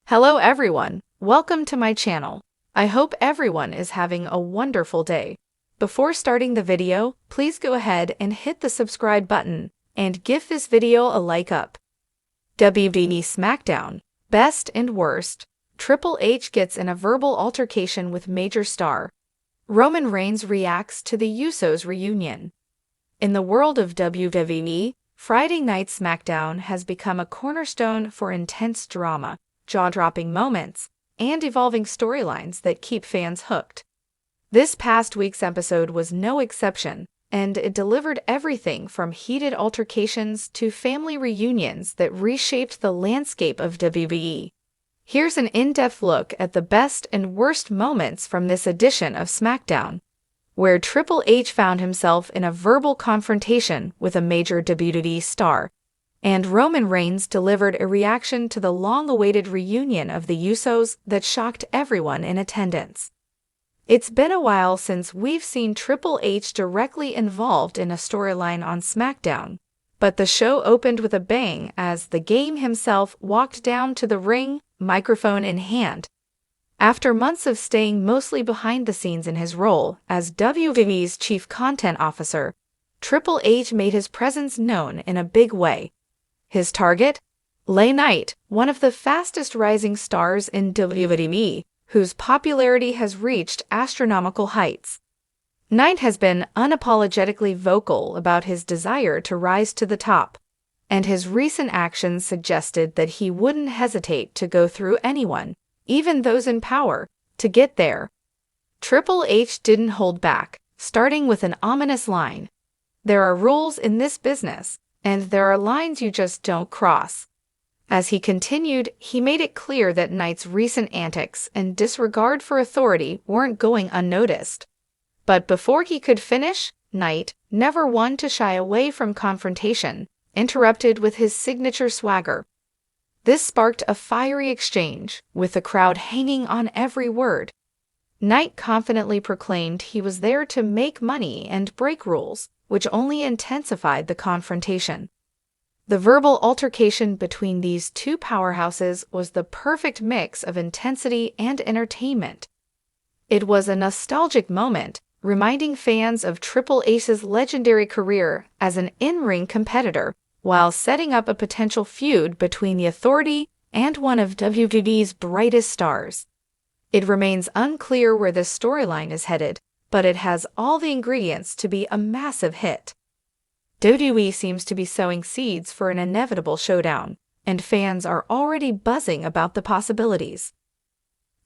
Hello everyone, welcome to my channel. I hope everyone is having a wonderful day. Before starting the video, please go ahead and hit the subscribe button and give this video a like up. WWE SmackDown, Best and Worst. Triple H gets in a verbal altercation with major star. Roman Reigns reacts to the Usos reunion. In the world of WWE, Friday Night SmackDown has become a cornerstone for intense drama, jaw-dropping moments, and evolving storylines that keep fans hooked. This past week's episode was no exception, and it delivered everything from heated altercations to family reunions that reshaped the landscape of WWE. Here's an in-depth look at the best and worst moments from this edition of SmackDown, where Triple H found himself in a verbal confrontation with a major WWE star, and Roman Reigns delivered a reaction to the long-awaited reunion of the Usos that shocked everyone in attendance. It's been a while since we've seen Triple H directly involved in a storyline on SmackDown, but the show opened with a bang as the Game himself walked down to the ring, microphone in hand. After months of staying mostly behind the scenes in his role as WWE's Chief Content Officer, Triple H made his presence known in a big way. His target? LA Knight, one of the fastest rising stars in WWE, whose popularity has reached astronomical heights. Knight has been unapologetically vocal about his desire to rise to the top, and his recent actions suggested that he wouldn't hesitate to go through anyone, even those in power, to get there. Triple H didn't hold back, starting with an ominous line. "There are rules in this business, and there are lines you just don't cross." As he continued, he made it clear that Knight's recent antics and disregard for authority weren't going unnoticed. But before he could finish, Knight, never one to shy away from confrontation, interrupted with his signature swagger. This sparked a fiery exchange, with the crowd hanging on every word. Knight confidently proclaimed he was there to make money and break rules, which only intensified the confrontation. The verbal altercation between these two powerhouses was the perfect mix of intensity and entertainment. It was a nostalgic moment, reminding fans of Triple H's legendary career as an in-ring competitor, while setting up a potential feud between the Authority and one of WWE's brightest stars. It remains unclear where this storyline is headed, but it has all the ingredients to be a massive hit. WWE seems to be sowing seeds for an inevitable showdown, and fans are already buzzing about the possibilities.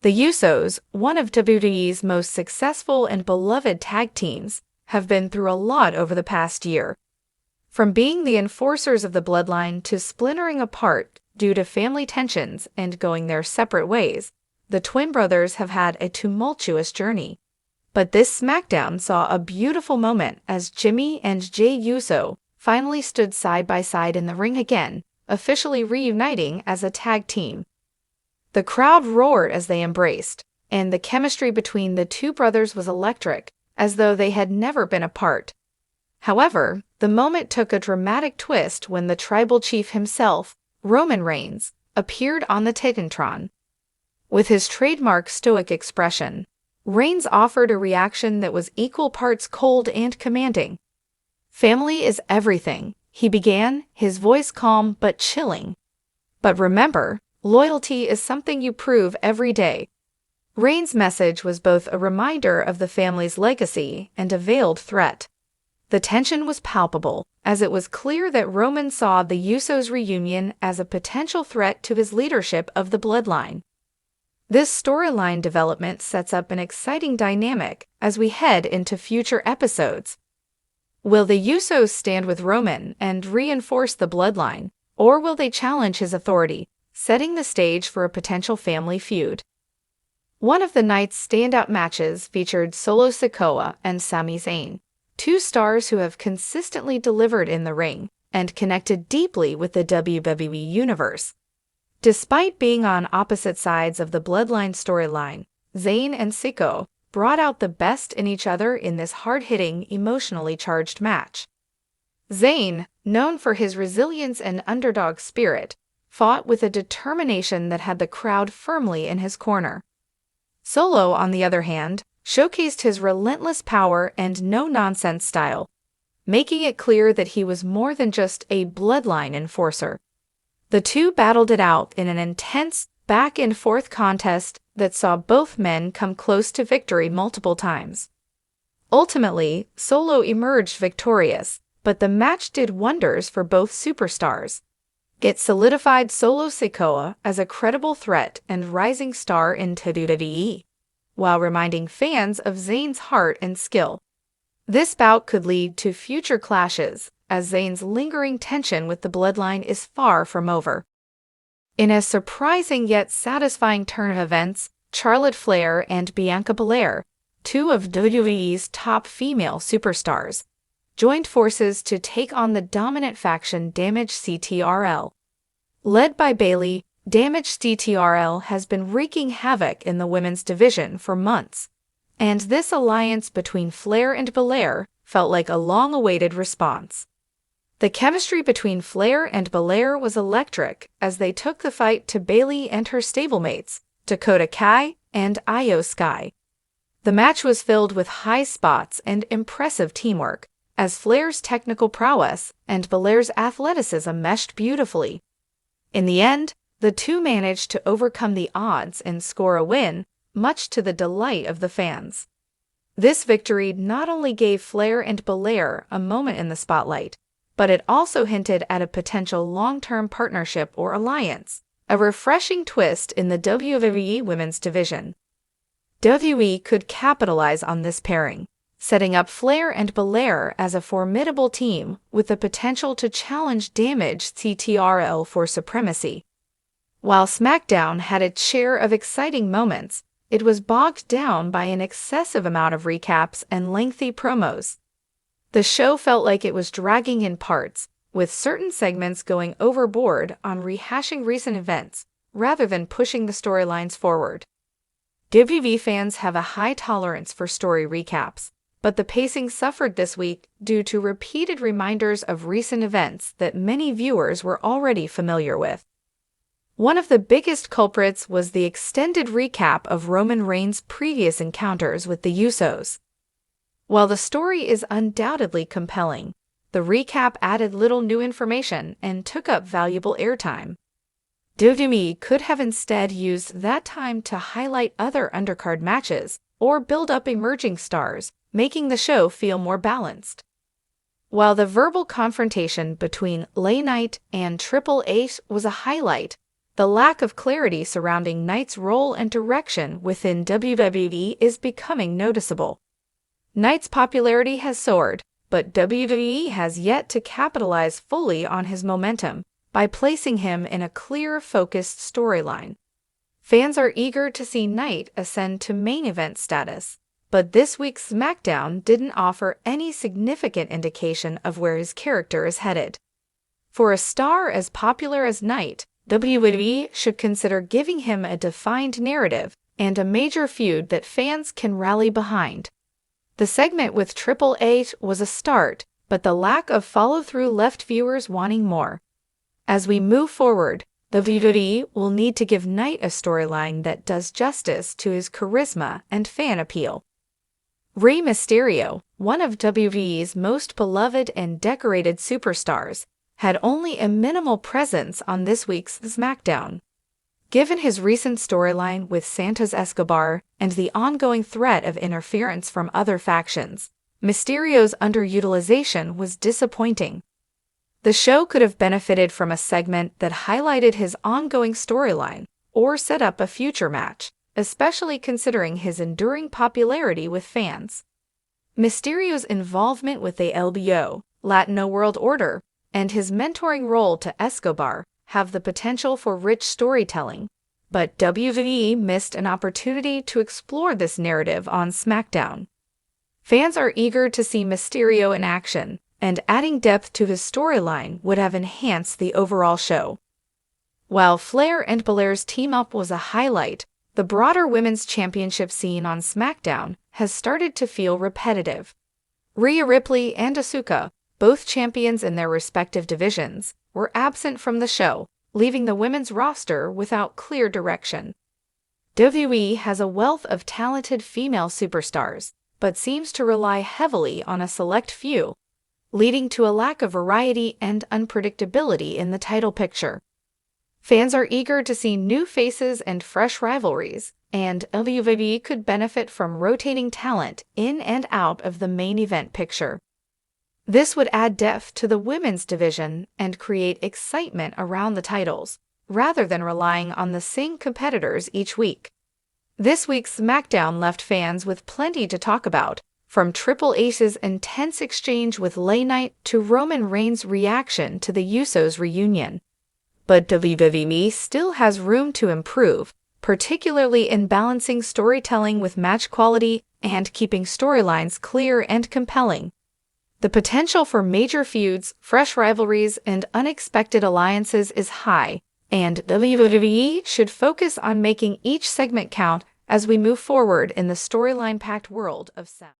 The Usos, one of WWE's most successful and beloved tag teams, have been through a lot over the past year. From being the enforcers of the bloodline to splintering apart due to family tensions and going their separate ways, the twin brothers have had a tumultuous journey. But this SmackDown saw a beautiful moment as Jimmy and Jey Uso finally stood side by side in the ring again, officially reuniting as a tag team. The crowd roared as they embraced, and the chemistry between the two brothers was electric, as though they had never been apart. However, the moment took a dramatic twist when the tribal chief himself, Roman Reigns, appeared on the Titantron. With his trademark stoic expression, Reigns offered a reaction that was equal parts cold and commanding. "Family is everything," he began, his voice calm but chilling. "But remember, loyalty is something you prove every day." Reigns' message was both a reminder of the family's legacy and a veiled threat. The tension was palpable, as it was clear that Roman saw the Usos reunion as a potential threat to his leadership of the bloodline. This storyline development sets up an exciting dynamic as we head into future episodes. Will the Usos stand with Roman and reinforce the bloodline, or will they challenge his authority, setting the stage for a potential family feud? One of the night's standout matches featured Solo Sikoa and Sami Zayn, two stars who have consistently delivered in the ring and connected deeply with the WWE Universe. Despite being on opposite sides of the bloodline storyline, Zayn and Sikoa brought out the best in each other in this hard-hitting, emotionally charged match. Zayn, known for his resilience and underdog spirit, fought with a determination that had the crowd firmly in his corner. Solo, on the other hand, showcased his relentless power and no-nonsense style, making it clear that he was more than just a bloodline enforcer. The two battled it out in an intense, back-and-forth contest that saw both men come close to victory multiple times. Ultimately, Solo emerged victorious, but the match did wonders for both superstars. It solidified Solo Sikoa as a credible threat and rising star in WWE, while reminding fans of Zayn's heart and skill. This bout could lead to future clashes, as Zayn's lingering tension with the bloodline is far from over. In a surprising yet satisfying turn of events, Charlotte Flair and Bianca Belair, two of WWE's top female superstars, joined forces to take on the dominant faction Damage CTRL. Led by Bayley, Damage CTRL has been wreaking havoc in the women's division for months, and this alliance between Flair and Belair felt like a long-awaited response. The chemistry between Flair and Belair was electric as they took the fight to Bayley and her stablemates, Dakota Kai and Io Sky. The match was filled with high spots and impressive teamwork, as Flair's technical prowess and Belair's athleticism meshed beautifully. In the end, the two managed to overcome the odds and score a win, much to the delight of the fans. This victory not only gave Flair and Belair a moment in the spotlight, but it also hinted at a potential long-term partnership or alliance, a refreshing twist in the WWE Women's division. WWE could capitalize on this pairing, setting up Flair and Belair as a formidable team with the potential to challenge Damage CTRL for supremacy. While SmackDown had its share of exciting moments, it was bogged down by an excessive amount of recaps and lengthy promos. The show felt like it was dragging in parts, with certain segments going overboard on rehashing recent events rather than pushing the storylines forward. WWE fans have a high tolerance for story recaps, but the pacing suffered this week due to repeated reminders of recent events that many viewers were already familiar with. One of the biggest culprits was the extended recap of Roman Reigns' previous encounters with the Usos. While the story is undoubtedly compelling, the recap added little new information and took up valuable airtime. WWE could have instead used that time to highlight other undercard matches or build up emerging stars, making the show feel more balanced. While the verbal confrontation between LA Knight and Triple H was a highlight, the lack of clarity surrounding Knight's role and direction within WWE is becoming noticeable. Knight's popularity has soared, but WWE has yet to capitalize fully on his momentum by placing him in a clear, focused storyline. Fans are eager to see Knight ascend to main event status, but this week's SmackDown didn't offer any significant indication of where his character is headed. For a star as popular as Knight, WWE should consider giving him a defined narrative and a major feud that fans can rally behind. The segment with Triple H was a start, but the lack of follow-through left viewers wanting more. As we move forward, WWE will need to give Knight a storyline that does justice to his charisma and fan appeal. Rey Mysterio, one of WWE's most beloved and decorated superstars, had only a minimal presence on this week's SmackDown. Given his recent storyline with Santos Escobar and the ongoing threat of interference from other factions, Mysterio's underutilization was disappointing. The show could have benefited from a segment that highlighted his ongoing storyline or set up a future match, especially considering his enduring popularity with fans. Mysterio's involvement with the LBO, Latino World Order, and his mentoring role to Escobar have the potential for rich storytelling, but WWE missed an opportunity to explore this narrative on SmackDown. Fans are eager to see Mysterio in action, and adding depth to his storyline would have enhanced the overall show. While Flair and Belair's team-up was a highlight, the broader women's championship scene on SmackDown has started to feel repetitive. Rhea Ripley and Asuka, both champions in their respective divisions, were absent from the show, leaving the women's roster without clear direction. WWE has a wealth of talented female superstars, but seems to rely heavily on a select few, leading to a lack of variety and unpredictability in the title picture. Fans are eager to see new faces and fresh rivalries, and WWE could benefit from rotating talent in and out of the main event picture. This would add depth to the women's division and create excitement around the titles, rather than relying on the same competitors each week. This week's SmackDown left fans with plenty to talk about, from Triple H's intense exchange with Lay Knight to Roman Reigns' reaction to the Usos reunion. But WWE still has room to improve, particularly in balancing storytelling with match quality and keeping storylines clear and compelling. The potential for major feuds, fresh rivalries, and unexpected alliances is high, and WWE should focus on making each segment count as we move forward in the storyline-packed world of Sami.